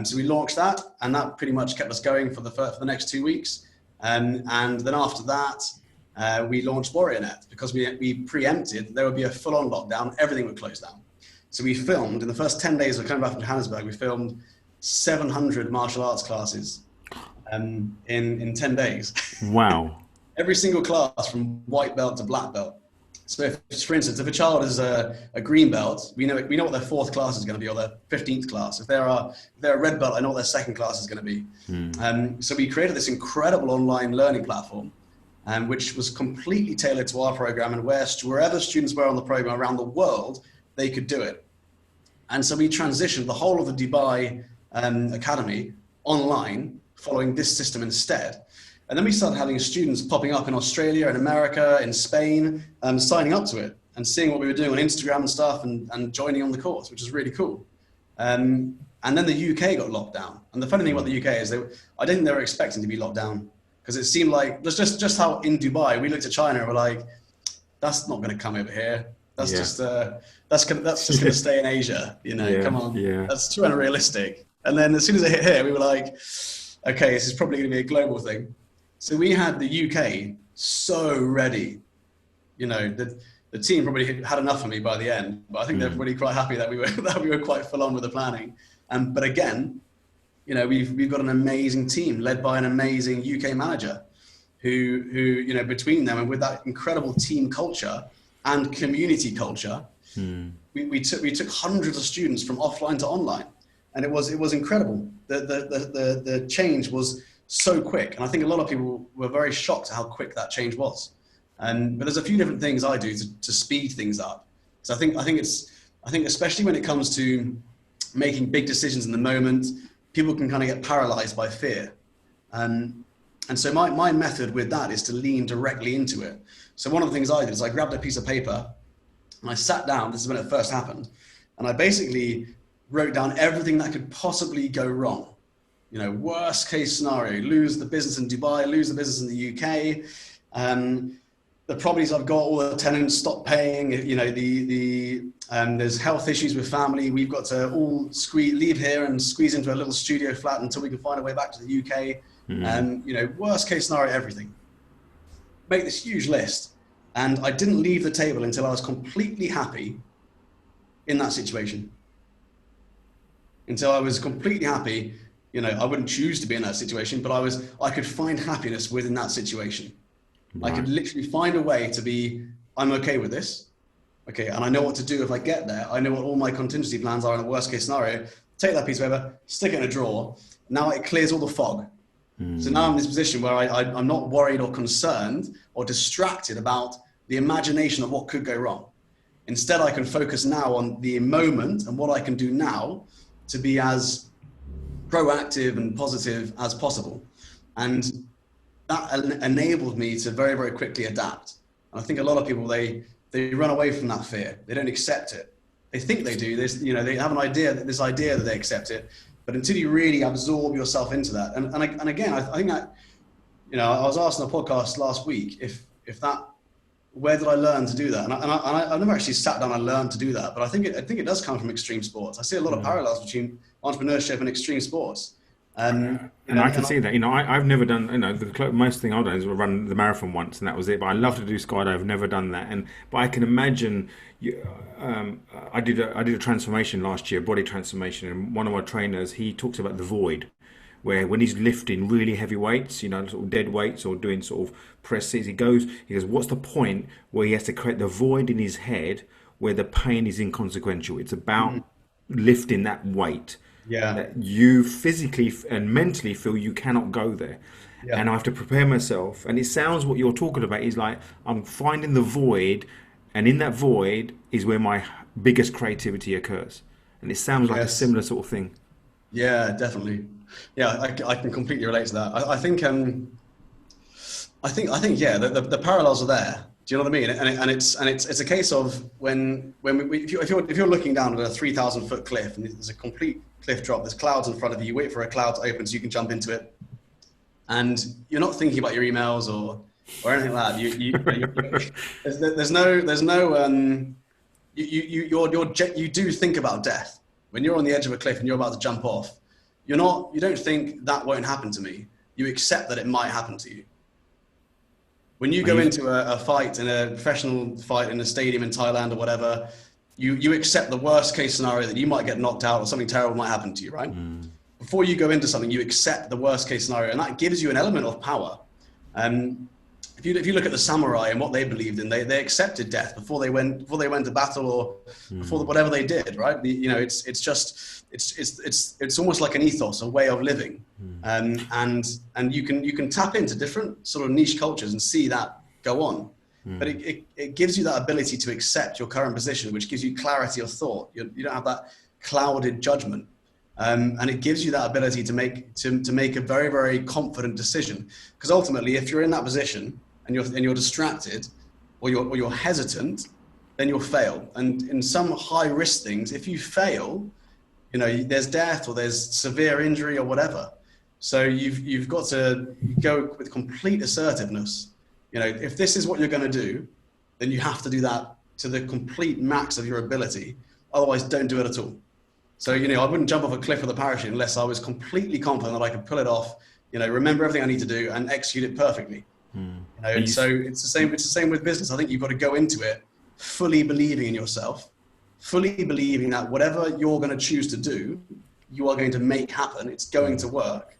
So we launched that, and that pretty much kept us going for the next 2 weeks. And then after that, we launched WarriorNet because we preempted there would be a full-on lockdown. Everything would close down. So we filmed in the first 10 days of coming back from Johannesburg. We filmed 700 martial arts classes in 10 days. Wow. Every single class from white belt to black belt. So for instance, if a child is a green belt, we know what their fourth class is going to be, or their 15th class. If they're a red belt, I know what their second class is going to be. So we created this incredible online learning platform, which was completely tailored to our program, and wherever students were on the program around the world, they could do it. And so we transitioned the whole of the Dubai Academy online, following this system instead. And then we started having students popping up in Australia, in America, in Spain, signing up to it and seeing what we were doing on Instagram and stuff, and joining on the course, which is really cool. And then the UK got locked down. And the funny thing about the UK is I don't think they were expecting to be locked down, because it seemed like just how in Dubai we looked at China and we're like, that's not going to come over here. That's just going to stay in Asia. Come on, that's too unrealistic. And then as soon as it hit here, we were like, okay, this is probably going to be a global thing. So we had the UK so ready, that the team probably had enough of me by the end, but I think they're really quite happy that we were quite full on with the planning. But again, you know, we've got an amazing team led by an amazing UK manager who, you know, between them and with that incredible team culture and community culture, we took hundreds of students from offline to online, and it was incredible. The change was so quick, and I think a lot of people were very shocked at how quick that change was. But there's a few different things I do to speed things up. So I think especially when it comes to making big decisions in the moment, people can kind of get paralyzed by fear. And so my method with that is to lean directly into it. So one of the things I did is I grabbed a piece of paper and I sat down, this is when it first happened, and I basically wrote down everything that could possibly go wrong. You know, worst case scenario, lose the business in Dubai, lose the business in the UK, the properties I've got, all the tenants stop paying, you know, there's health issues with family. We've got to all leave here and squeeze into a little studio flat until we can find a way back to the UK. You know, worst case scenario, everything. Make this huge list. And I didn't leave the table until I was completely happy in that situation. Until I was completely happy, you know, I wouldn't choose to be in that situation, but I could find happiness within that situation. Right. I could literally find a way to be, I'm okay with this. Okay, and I know what to do if I get there. I know what all my contingency plans are in a worst case scenario. Take that piece of paper, stick it in a drawer. Now it clears all the fog. So now I'm in this position where I'm not worried or concerned or distracted about the imagination of what could go wrong. Instead, I can focus now on the moment and what I can do now to be as proactive and positive as possible. And that enabled me to very, very quickly adapt. And I think a lot of people, they run away from that fear. They don't accept it. They think they do. You know, they have this idea that they accept it. But until you really absorb yourself into that, and again, I think that, you know, I was asked on a podcast last week if that, where did I learn to do that? And I've never actually sat down and learned to do that, but I think it does come from extreme sports. I see a lot of parallels between entrepreneurship and extreme sports. And I can see that. You know, I've never done. You know, the most thing I've done is run the marathon once, and that was it. But I love to do skydive. I've never done that, but I can imagine. I did a transformation last year, body transformation, and one of my trainers, he talks about the void, where when he's lifting really heavy weights, you know, sort of dead weights or doing sort of presses, he goes, what's the point where he has to create the void in his head where the pain is inconsequential? It's about lifting that weight. Yeah. That you physically and mentally feel you cannot go there. Yeah. And I have to prepare myself. And it sounds what you're talking about is like, I'm finding the void, and in that void is where my biggest creativity occurs. And it sounds like a similar sort of thing. Yeah, definitely. Yeah, I can completely relate to that. I think yeah, the parallels are there. Do you know what I mean? And it's a case of if you're looking down at a 3,000 foot cliff and there's a complete cliff drop, there's clouds in front of you, you wait for a cloud to open so you can jump into it, and you're not thinking about your emails or anything like that. You do think about death when you're on the edge of a cliff and you're about to jump off. You don't think that won't happen to me. You accept that it might happen to you. When you go into a fight, in a professional fight in a stadium in Thailand or whatever, you accept the worst case scenario that you might get knocked out or something terrible might happen to you, right? Before you go into something, you accept the worst case scenario, and that gives you an element of power. If you look at the samurai and what they believed in, they accepted death before they went to battle or before whatever they did, right? It's almost like an ethos, a way of living, and you can tap into different sort of niche cultures and see that go on. But it gives you that ability to accept your current position, which gives you clarity of thought. You don't have that clouded judgment. And it gives you that ability to make a very, very confident decision. Because ultimately, if you're in that position and you're distracted or you're hesitant, then you'll fail. And in some high risk things, if you fail, you know, there's death or there's severe injury or whatever. So you've got to go with complete assertiveness. You know, if this is what you're going to do, then you have to do that to the complete max of your ability. Otherwise, don't do it at all. So, you know, I wouldn't jump off a cliff with a parachute unless I was completely confident that I could pull it off, you know, remember everything I need to do and execute it perfectly. You know, so it's the same with business. I think you've got to go into it fully believing in yourself, fully believing that whatever you're going to choose to do, you are going to make happen. It's going to work.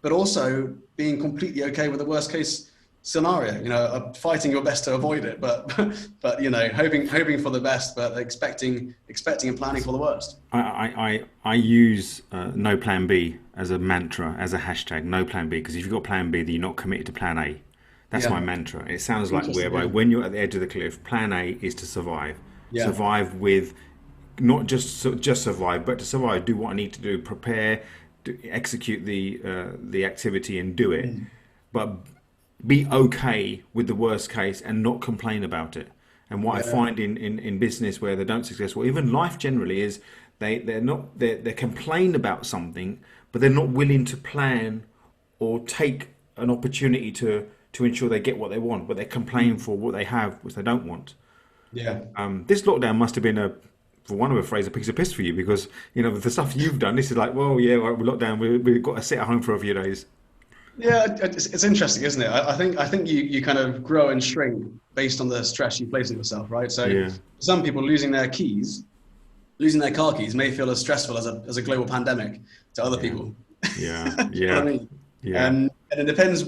But also being completely okay with the worst case scenario, fighting your best to avoid it, but hoping for the best, but expecting and planning for the worst. I use no plan B as a mantra, as a hashtag, no plan B, because if you've got plan B, then you're not committed to plan A. That's my mantra. It sounds like whereby when you're at the edge of the cliff, plan A is to survive. Survive with not just survive, but to survive, do what I need to do, prepare, execute the activity and do it, but be okay with the worst case and not complain about it. And what I find in business where they don't successful, even life generally, is they complain about something, but they're not willing to plan or take an opportunity to ensure they get what they want, but they complain for what they have, which they don't want. This lockdown must have been for one of a phrase, a piece of piss for you, because with the stuff you've done, this is like, well, yeah, we're locked down. We've got to sit at home for a few days. Yeah, it's interesting, isn't it? I think you kind of grow and shrink based on the stress you place on yourself, right? So some people losing their car keys may feel as stressful as a global pandemic to other people. Yeah, you know what I mean? Yeah. And it depends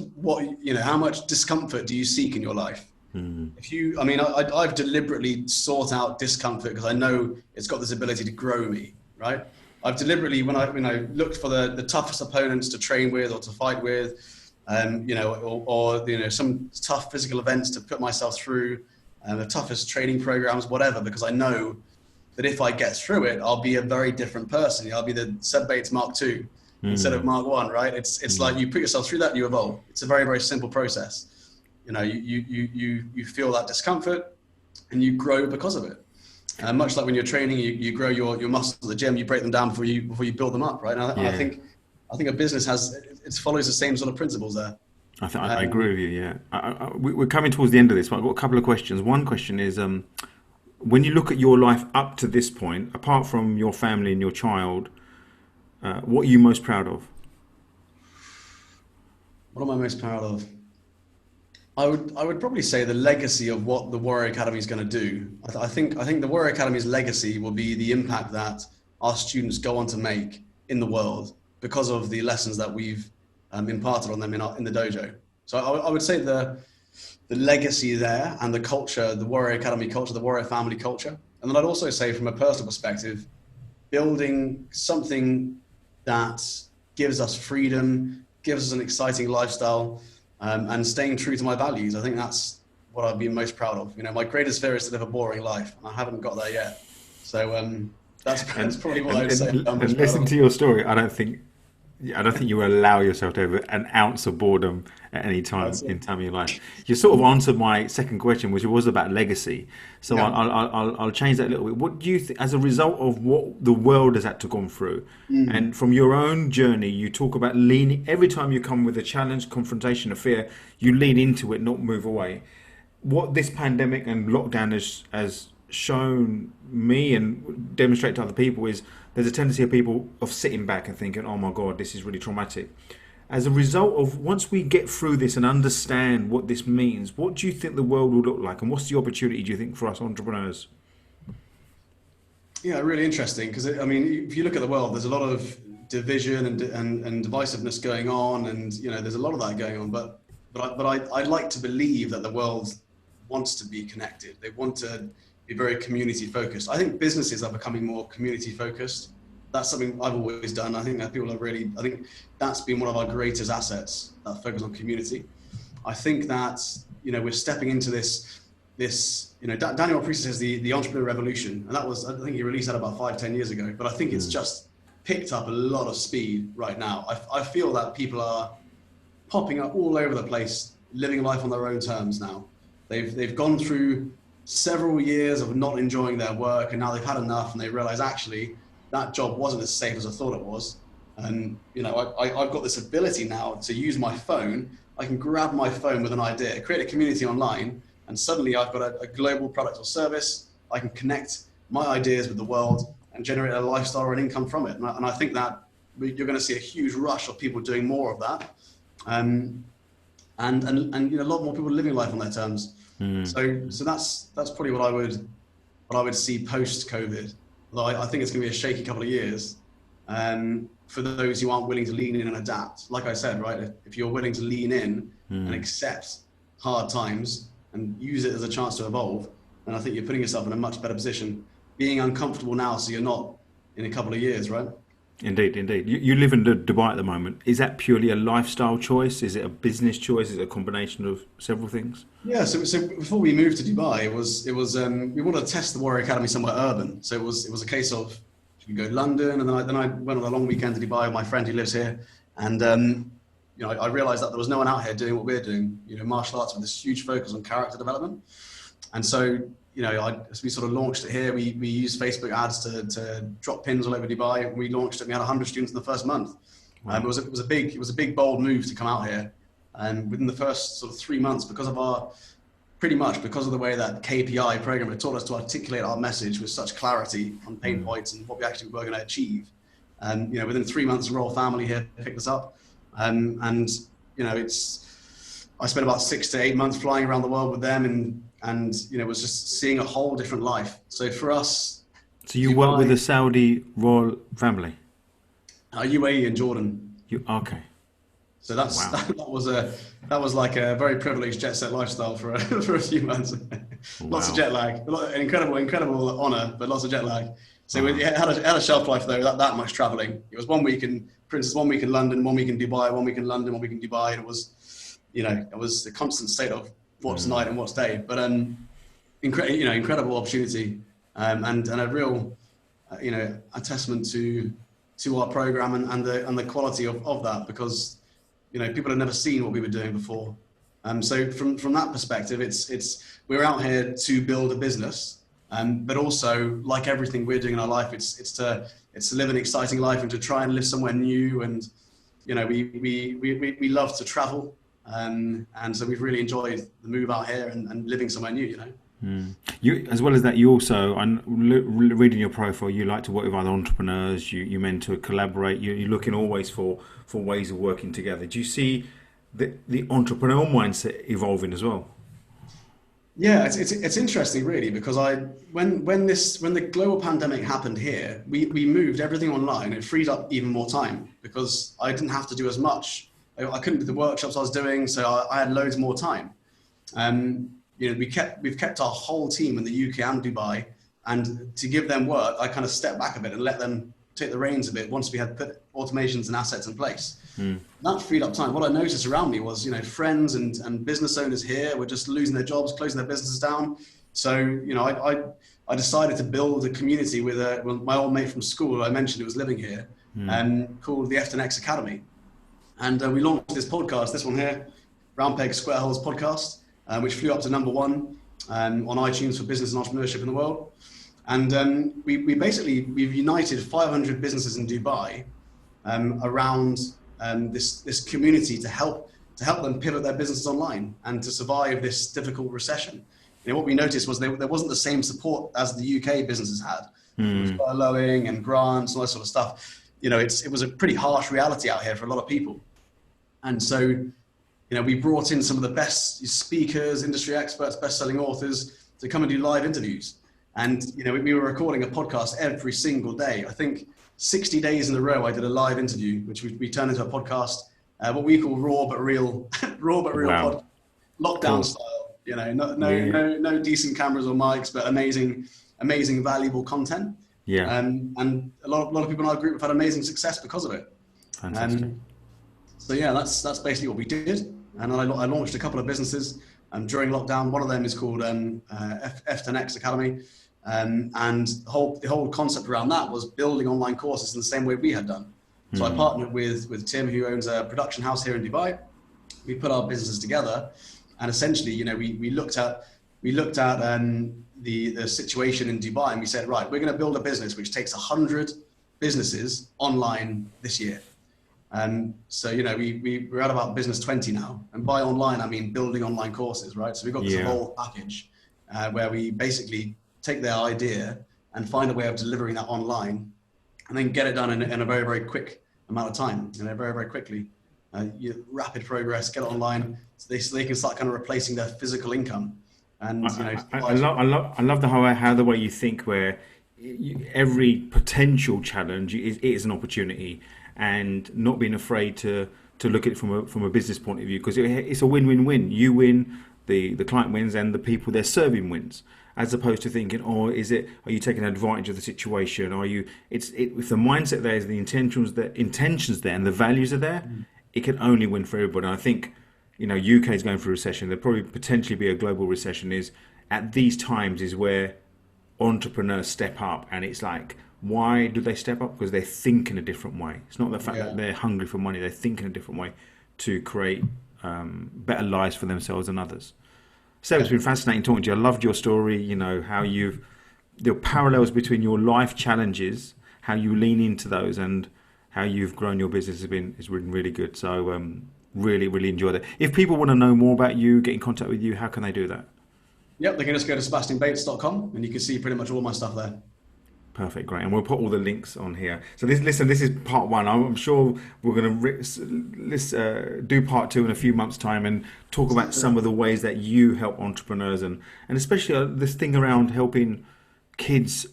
how much discomfort do you seek in your life? I've deliberately sought out discomfort because I know it's got this ability to grow me, right? I've deliberately, when I looked for the toughest opponents to train with or to fight with, or some tough physical events to put myself through, the toughest training programs, whatever, because I know that if I get through it, I'll be a very different person. I'll be the Seb Bates Mark II instead of Mark I, right? It's like you put yourself through that and you evolve. It's a very, very simple process. You feel that discomfort and you grow because of it. Much like when you're training, you grow your muscles at the gym, you break them down before you build them up, right? And I think a business follows the same sort of principles there. I agree with you. Yeah, we're coming towards the end of this, but I've got a couple of questions. One question is, when you look at your life up to this point, apart from your family and your child, what are you most proud of? What am I most proud of? I would probably say the legacy of what the Warrior Academy is going to do. I think the Warrior Academy's legacy will be the impact that our students go on to make in the world because of the lessons that we've imparted on them in the dojo. So I would say the legacy there and the culture, the Warrior Academy culture, the Warrior family culture. And then I'd also say from a personal perspective, building something that gives us freedom, gives us an exciting lifestyle, and staying true to my values. I think that's what I'd be most proud of. My greatest fear is to live a boring life, and I haven't got there yet. So that's probably what I would say. And listen to your story. I don't think you will allow yourself to have an ounce of boredom at any time in time of your life. You sort of answered my second question, which was about legacy. So I'll change that a little bit. What do you think, as a result of what the world has had to go through, and from your own journey, you talk about leaning, every time you come with a challenge, confrontation, a fear, you lean into it, not move away. What this pandemic and lockdown has shown me and demonstrate to other people is there's a tendency of people of sitting back and thinking, oh my God, this is really traumatic. As a result of, once we get through this and understand what this means, what do you think the world will look like, and what's the opportunity, do you think, for us entrepreneurs? Yeah, really interesting, because if you look at the world, there's a lot of division and divisiveness going on, and there's a lot of that going on, but I'd like to believe that the world wants to be connected. They want to be very community focused. I think businesses are becoming more community focused. That's something I've always done. I think that I think that's been one of our greatest assets, that focus on community. I think that, we're stepping into this, Daniel Priest says the entrepreneurial revolution. And I think he released that about 5-10 years ago, but I think it's just picked up a lot of speed right now. I feel that people are popping up all over the place, living life on their own terms now. They've gone through several years of not enjoying their work, and now they've had enough, and they realize actually that job wasn't as safe as I thought it was. And I've got this ability now to use my phone. I can grab my phone with an idea, create a community online, and suddenly I've got a global product or service. I can connect my ideas with the world and generate a lifestyle or an income from it. And I think that you're going to see a huge rush of people doing more of that. and a lot more people living life on their terms. So that's probably what I would see post COVID. Although I think it's going to be a shaky couple of years for those who aren't willing to lean in and adapt. Like I said, right, if you're willing to lean in and accept hard times and use it as a chance to evolve, then I think you're putting yourself in a much better position. Being uncomfortable now, so you're not in a couple of years, right? Indeed. You live in Dubai at the moment. Is that purely a lifestyle choice? Is it a business choice? Is it a combination of several things? Yeah. So before we moved to Dubai, it was we wanted to test the Warrior Academy somewhere urban. So it was a case of should we go to London, and then I went on a long weekend to Dubai with my friend who lives here, and I realized that there was no one out here doing what we're doing. Martial arts with this huge focus on character development, and so. As we sort of launched it here, we used Facebook ads to drop pins all over Dubai. We launched it. We had 100 students in the first month. Wow. It was a big bold move to come out here. And within the first sort of 3 months, because of the way that KPI program had taught us to articulate our message with such clarity on pain points and what we actually were going to achieve. And within 3 months, the royal family here picked us up. I spent about 6 to 8 months flying around the world with them and was just seeing a whole different life. So for us, so you work with the Saudi royal family, UAE and Jordan. Okay. So that was like a very privileged jet set lifestyle for a few months. Lots of jet lag, incredible honor, but lots of jet lag. So we had a shelf life though, that much traveling. It was 1 week in London, 1 week in Dubai, 1 week in London, 1 week in Dubai. And it was a constant state of what's night and what's day, but incredible opportunity and a real a testament to our program and the quality of that, because people had never seen what we were doing before. So from that perspective, we're out here to build a business, but also like everything we're doing in our life, it's to live an exciting life and to try and live somewhere new. And we love to travel. And so we've really enjoyed the move out here and living somewhere new, You, as well as that, you also, reading your profile, you like to work with other entrepreneurs, you mentor, collaborate, you're looking always for ways of working together. Do you see the entrepreneurial mindset evolving as well? Yeah, it's interesting really, because when the global pandemic happened here, we moved everything online. It freed up even more time because I didn't have to do as much. I couldn't do the workshops I was doing, so I had loads more time. We've kept our whole team in the UK and Dubai, and to give them work, I kind of stepped back a bit and let them take the reins a bit once we had put automations and assets in place. That freed up time. What I noticed around me was, friends and business owners here were just losing their jobs, closing their businesses down. So, I decided to build a community with my old mate from school, I mentioned, who was living here, called the F10X Academy. And we launched this podcast, this one here, Round Peg Square Holes podcast, which flew up to number 1 on iTunes for business and entrepreneurship in the world. And we've united 500 businesses in Dubai around this community to help them pivot their businesses online and to survive this difficult recession. What we noticed was there wasn't the same support as the UK businesses had. With furloughing and grants and all that sort of stuff. It was a pretty harsh reality out here for a lot of people. And so, we brought in some of the best speakers, industry experts, best-selling authors to come and do live interviews. And, we were recording a podcast every single day. I think 60 days in a row, I did a live interview, which we turned into a podcast, what we call raw but real, Wow. Lockdown style. No decent cameras or mics, but amazing, valuable content. Yeah. And a lot of people in our group have had amazing success because of it. Fantastic. So yeah, that's basically what we did. And I launched a couple of businesses during lockdown. One of them is called F10X Academy. And the whole concept around that was building online courses in the same way we had done. So I partnered with Tim, who owns a production house here in Dubai. We put our businesses together, and essentially, we looked at the situation in Dubai, and we said, right, we're going to build a business which takes 100 businesses online this year. So, we're at about business 20 now. And by online, I mean building online courses, right? So we've got this whole package where we basically take their idea and find a way of delivering that online and then get it done in a very, very quick amount of time, very, very quickly. rapid progress, get it online, so they can start kind of replacing their physical income. And I love the way you think, where every potential challenge is an opportunity, and not being afraid to look at it from a business point of view, because it's a win-win-win. You win, the client wins, and the people they're serving wins. As opposed to thinking, are you taking advantage of the situation? If the mindset there is, the intentions there, and the values are there, it can only win for everybody. And I think, UK is going through a recession. There'll probably potentially be a global recession. Is at these times is where entrepreneurs step up, and it's like, why do they step up? Because they think in a different way. It's not the fact that they're hungry for money. They think in a different way to create better lives for themselves and others. Seb, it's been fascinating talking to you. I loved your story, how the parallels between your life challenges, how you lean into those, and how you've grown your business has been really good. So really, really enjoyed it. If people want to know more about you, get in contact with you, how can they do that? Yep, they can just go to SebastianBates.com and you can see pretty much all my stuff there. Perfect, great. And we'll put all the links on here. So this is part one. I'm sure we're going to do part two in a few months' time and talk about some of the ways that you help entrepreneurs, and especially this thing around helping kids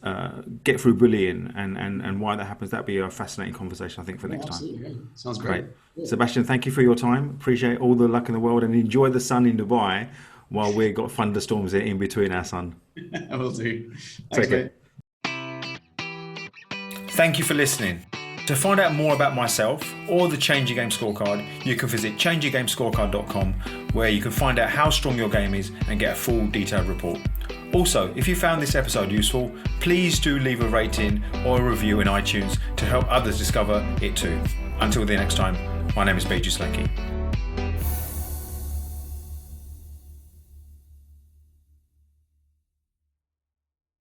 get through bullying and why that happens. That'd be a fascinating conversation, I think, for next time. Yeah. Sounds great. Cool. Sebastian, thank you for your time. Appreciate all the luck in the world, and enjoy the sun in Dubai while we've got thunderstorms in between our sun. I will do. Thanks, mate. Thank you for listening. To find out more about myself or the Change Your Game Scorecard, you can visit changeyourgamescorecard.com, where you can find out how strong your game is and get a full detailed report. Also, if you found this episode useful, please do leave a rating or a review in iTunes to help others discover it too. Until the next time, my name is Bates Lanky.